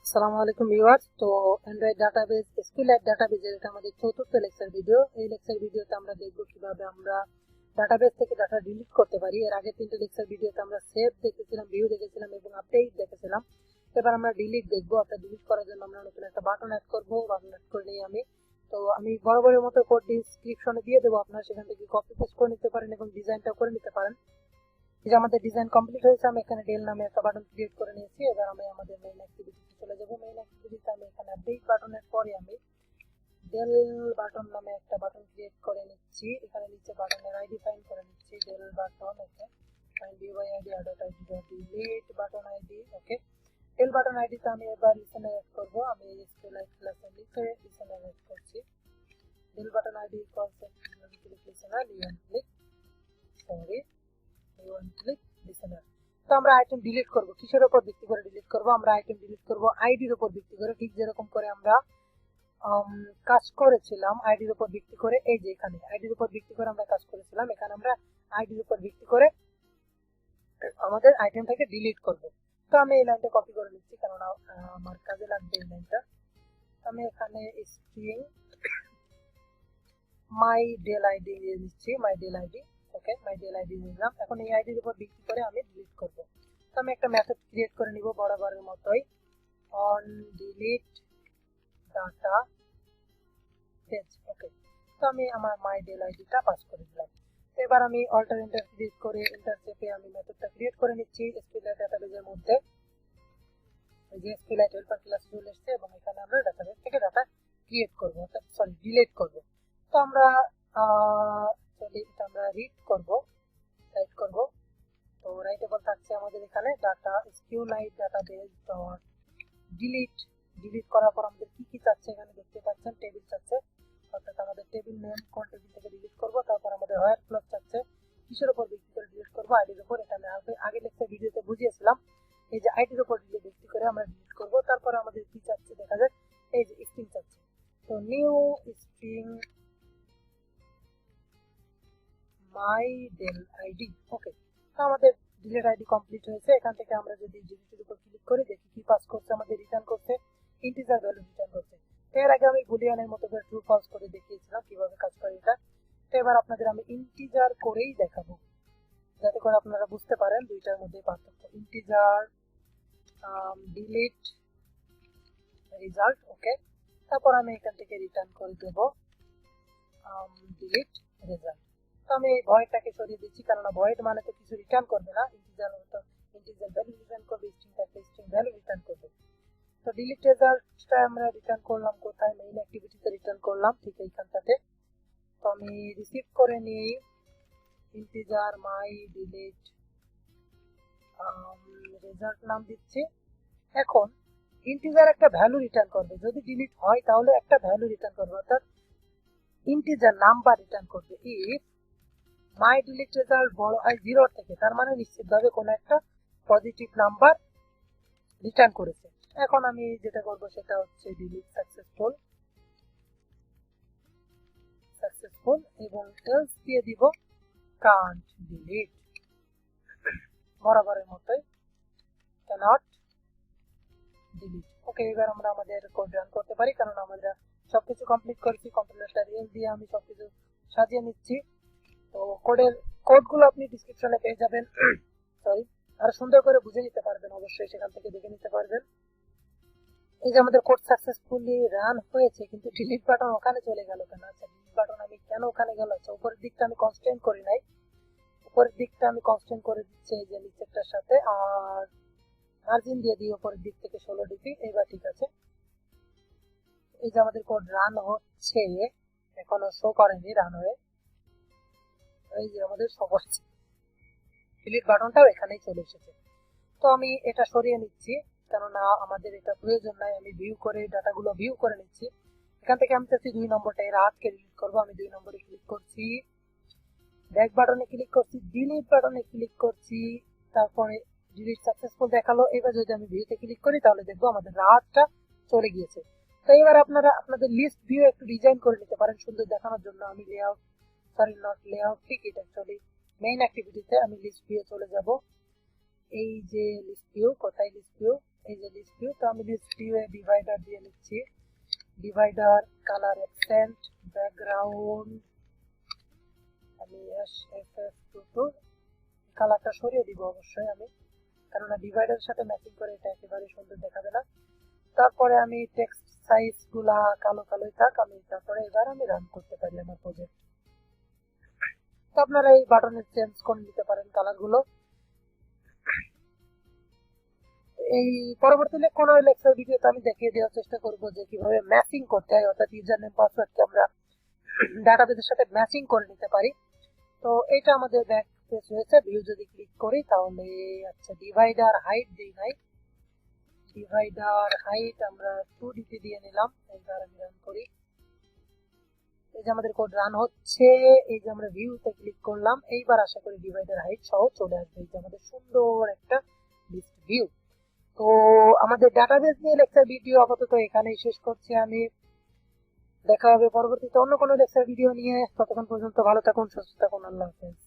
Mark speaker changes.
Speaker 1: আসসালামু আলাইকুম ভিউয়ার্স। তো অ্যান্ড্রয়েড ডাটাবেস SQLite ডাটাবেজের এটা আমাদের চতুর্থ লেকচার ভিডিও। এই লেকচার ভিডিওতে আমরা দেখব কিভাবে আমরা ডাটাবেস থেকে ডাটা ডিলিট করতে পারি। এর আগে তিনটে লেকচার ভিডিওতে আমরা সেভ দেখেছিলাম, ভিউ দেখেছিলাম এবং আপডেট দেখেছিলাম। এবার আমরা ডিলিট দেখবো। আপনার ডিলিট করার জন্য আমরা নতুন একটা বাটন অ্যাড করবো। বাটন অ্যাড করে নিই আমি বরাবরের মতো কোড ডিসক্রিপশনে দিয়ে দেবো, আপনারা সেখান থেকে কপি পেস্ট করে নিতে পারেন এবং ডিজাইনটাও করে নিতে পারেন। এই যে আমাদের ডিজাইন কমপ্লিট হয়েছে, আমি এখানে ডেল নামে একটা বাটন ক্রিয়েট করে নিয়েছি। এবার আমি আমাদের মেইন অ্যাক্টিভিটিতে চলে যাব। মেইন অ্যাক্টিভিটিতে আমি এখানে আপডেট বাটনের পরে আমি ডেল বাটন নামে একটা বাটন ক্রিয়েট করে নিচ্ছি। এখানে নিচে বাটনের আইডি ফাইন্ড করে নিচ্ছি, del button. Okay, find view by ID dot ID dot delete button ID. Okay, del button আইডিতে আমি এবার লিসেনার অ্যাড করব। আমি SQLite ক্লাসে লিখে লিসেনার অ্যাড করছি। Del button ID equals listener click listener. তো আমরা আইটেম ডিলিট করব। কিসের উপর ভিত্তি করে ডিলিট করব? আমরা আইটেম ডিলিট করব আইডির উপর ভিত্তি করে, ঠিক যেরকম করে আমরা কাজ করেছিলাম আইডির উপর ভিত্তি করে। এই যে এখানে আইডির উপর ভিত্তি করে আমরা কাজ করেছিলাম, এখানে আমরা আইডির উপর ভিত্তি করে আমাদের আইটেমটাকে ডিলিট করব। তো আমি এই লাইনটা কপি করে নিচ্ছি, কারণ আমার কাজে লাগবে এই লাইনটা। আমি এখানে স্ট্রিং মাই ডেল আইডি দিয়ে দিচ্ছি, মাই ডেল আইডি। ওকে, মাই ডেল আইডি দিলাম। এখন এই আইডির উপর ভিত্তি করে আমি ডিলিট করব। তো আমি একটা মেথড ক্রিয়েট করে নিব বরাবরের মতোই, অন ডিলিট ডাটা পেজ। ওকে, তো আমি আমার মাই ডেল আইডিটা পাস করে দিলাম। এবার আমি অল্টার এন্টার ক্লিক করে এন্টার চেপে আমি মেথডটা ক্রিয়েট করে নিচ্ছি SQLite ডাটাবেজের মধ্যে। এই যে SQLite হেল্পার ক্লাস চলে এসেছে এবং এখানে আমরা ডাটাবেস থেকে ডাটা ক্রিয়েট করব, সরি ডিলিট করব। তো আমরা আমরা রিড করব, রাইট করব। তো রাইটেবল থাকছে আমাদের এখানে data SQLite database dot delete. Delete করার পর আমাদের কি কি চাচ্ছে এখানে দেখতে পাচ্ছেন, টেবিল চাচ্ছে, অর্থাৎ আমাদের টেবিল নেম কোন টেবিল থেকে ডিলিট করব। তারপর আমাদের হোয়ার ক্লজ চাচ্ছে, কিসের উপর ভিত্তি করে ডিলিট করব? আইডির উপর। এটা আমি আগে লেকচার ভিডিওতে বুঝিয়েছিলাম। এই যে আইডির উপর ভিত্তি করে আমরা ডিলিট করব। তারপর আমাদের কি চাচ্ছে দেখা যাক, এই যে স্ট্রিং চাচ্ছে। তো নিউ স্ট্রিং মাই ডেল আইডি। ওকে, তো আমাদের ডিলিট আইডি কমপ্লিট হয়েছে। এখান থেকে আমরা যদি ডিলিটের উপর ক্লিক করি দেখি কি পাস করছে, আমাদের রিটার্ন করছে ইন্টিজার ভ্যালু রিটার্ন করছে। এর আগে আমি বুলিয়ানের মতো করে ট্রু ফলস করে দেখিয়েছিলাম কিভাবে কাজ করে এটা। তো এবার আপনাদের আমি ইন্টিজার করেই দেখাবো, যাতে করে আপনারা বুঝতে পারেন দুইটার মধ্যে পার্থক্য। Integer delete result. ওকে, তারপর আমি এখান থেকে রিটার্ন করে দেব ডিলিট রেজাল্ট। তো আমি ভয়েডটাকে সরিয়ে দিচ্ছি, কারণ ভয়েড মানে তো কিছু রিটার্ন করবে না, ইন্টিজার ভ্যালু রিটার্ন করবে, স্ট্রিং ভ্যালু রিটার্ন করবে। তো ডিলিট রেজাল্টটা আমরা রিটার্ন করলাম কোথায়? মেইন অ্যাক্টিভিটিতে রিটার্ন করলাম, ঠিক এইখানটাতে। তো আমি রিসিভ করে নিই ইন্টিজার মাই ডিলিট রেজাল্ট নাম দিচ্ছি। এখন ইন্টিজার একটা ভ্যালু রিটার্ন করবে, যদি ডিলিট হয় তাহলে একটা ভ্যালু রিটার্ন করবে, অর্থাৎ ইন্টিজার নাম্বার রিটার্ন করবে। ইফ মাই ডিলিট রেজাল্ট বড় হয় 0 থেকে, তার মানে নিশ্চিতভাবে কোনো একটা পজিটিভ নাম্বার রিটার্ন করেছে। এখন আমি যেটা করব সেটা হচ্ছে ডিলিট সাকসেসফুল এবং এলস দিয়ে দিব কান্ট ডিলিট, বরাবরের মতোই ক্যানট ডিলিট। ওকে, এবার আমরা আমাদের কোড রান করতে পারি, কারণ আমরা সবকিছু কমপ্লিট করেছি। কম্পিউটারটা রিয়েল দিয়ে আমি সবকিছু সাজিয়ে নিচ্ছি। তো কোডগুলো আপনি ডিসক্রিপশনে পেয়ে যাবেন, সরি, আর সুন্দর করে বুঝে নিতে পারবেন, অবশ্যই সেখান থেকে দেখে নিতে পারবেন। এই যে আমাদের কোড সাকসেসফুলি রান হয়েছে, কিন্তু ডিলিট বাটন ওখানে চলে গেল কেন? আচ্ছা, ডিলিট বাটন আমি কেন ওখানে গেল? আচ্ছা, উপরের দিকটা আমি কনস্ট্যান্ট করি নাই, উপরের দিকটা আমি কনস্ট্যান্ট করে দিচ্ছি এই যে নিচেরটার সাথে, আর মার্জিন দিয়ে দিই উপরের দিক থেকে 16 ডিগ্রি। এইবার ঠিক আছে। এই যে আমাদের কোড রান হচ্ছে, এখনো শো করেনি রান হয়ে, এই যে আমাদের শো করছে, ডিলিট বাটনটাও এখানেই চলে এসেছে। তো আমি এটা সরিয়ে নিচ্ছি, কেননা আমাদের এটা প্রয়োজন নাই। আমি ভিউ করে ডাটাগুলো ভিউ করে নিচ্ছি। এখান থেকে আমি চাচ্ছি 2 নম্বরটা এর হাতকে ডিলিট করবো। আমি 2 নম্বরে ক্লিক করছি, ব্যাক বাটনে ক্লিক করছি, ডিলিট বাটনে ক্লিক করছি, তারপরে ডিলিট সাকসেসফুল দেখালো। এবার যদি আমি ভিউতে ক্লিক করি তাহলে দেখবো আমাদের রাতটা চলে গিয়েছে। তো এবার আপনারা আপনাদের লিস্ট ভিউ একটু ডিজাইন করে নিতে পারেন সুন্দর দেখানোর জন্য। আমি লেআউট, সরি নট লেআউট, ঠিক এটা অ্যাকচুয়ালি মেইন অ্যাক্টিভিটিতে আমি লিস্ট ভিউ চলে যাব। এই যে লিস্ট ভিউ, কোথায় লিস্ট ভিউ? এই যে লিস্ট ভিউ, তো আমি লিস্ট ভিউ এ ডিভাইডার দিয়ে নিচ্ছি, ডিভাইডার, কালার অ্যাকসেন্ট, ব্যাকগ্রাউন্ড, আমি SF22 কালারটা সরিয়ে দিব অবশ্যই আমি, কেননা ডিভাইডারের সাথে ম্যাচিং করে এটা একেবারে সুন্দর দেখাবে না। তারপরে আমি টেক্সট সাইজ গুলা কালো কালোই থাক, আমি তারপরে এবার আমি রান করতে পারি আমার প্রজেক্ট। তো আপনারা এই বাটনে চেঞ্জ করে নিতে পারেন কালার গুলো। এই পরবর্তীতে কোনো লেকচার ভিডিওতে আমি দেখিয়ে দেওয়ার চেষ্টা করব যে কিভাবে ম্যাচিং করতে হয়, অর্থাৎ ইউজার নেম পাসওয়ার্ডকে আমরা ডাটাবেসের সাথে ম্যাচিং করে নিতে পারি। তো এটা আমাদের ব্যাক পেজ হয়েছে। ভিউ যদি ক্লিক করি তাহলে আচ্ছা ডিভাইডার হাইট দিই নাই, ডিভাইডার হাইট আমরা 2DP দিয়ে নিলাম। এবার আমি রান করি, এই যে আমাদের কোড রান হচ্ছে। এই যে আমরা ভিউতে ক্লিক করলাম, এইবার আশা করি ডিভাইডার হাইট সহ চলে আসবে। এই যে আমাদের সুন্দর একটা লিস্ট ভিউ। তো আমাদের ডাটাবেস নিয়ে লেকচার ভিডিও আপাতত এখানেই শেষ করছি আমি। দেখা হবে পরবর্তীতে অন্য কোনো লেকচার ভিডিও নিয়ে। ততক্ষণ পর্যন্ত ভালো থাকুন, সুস্থ থাকুন, আল্লাহ হাফেজ।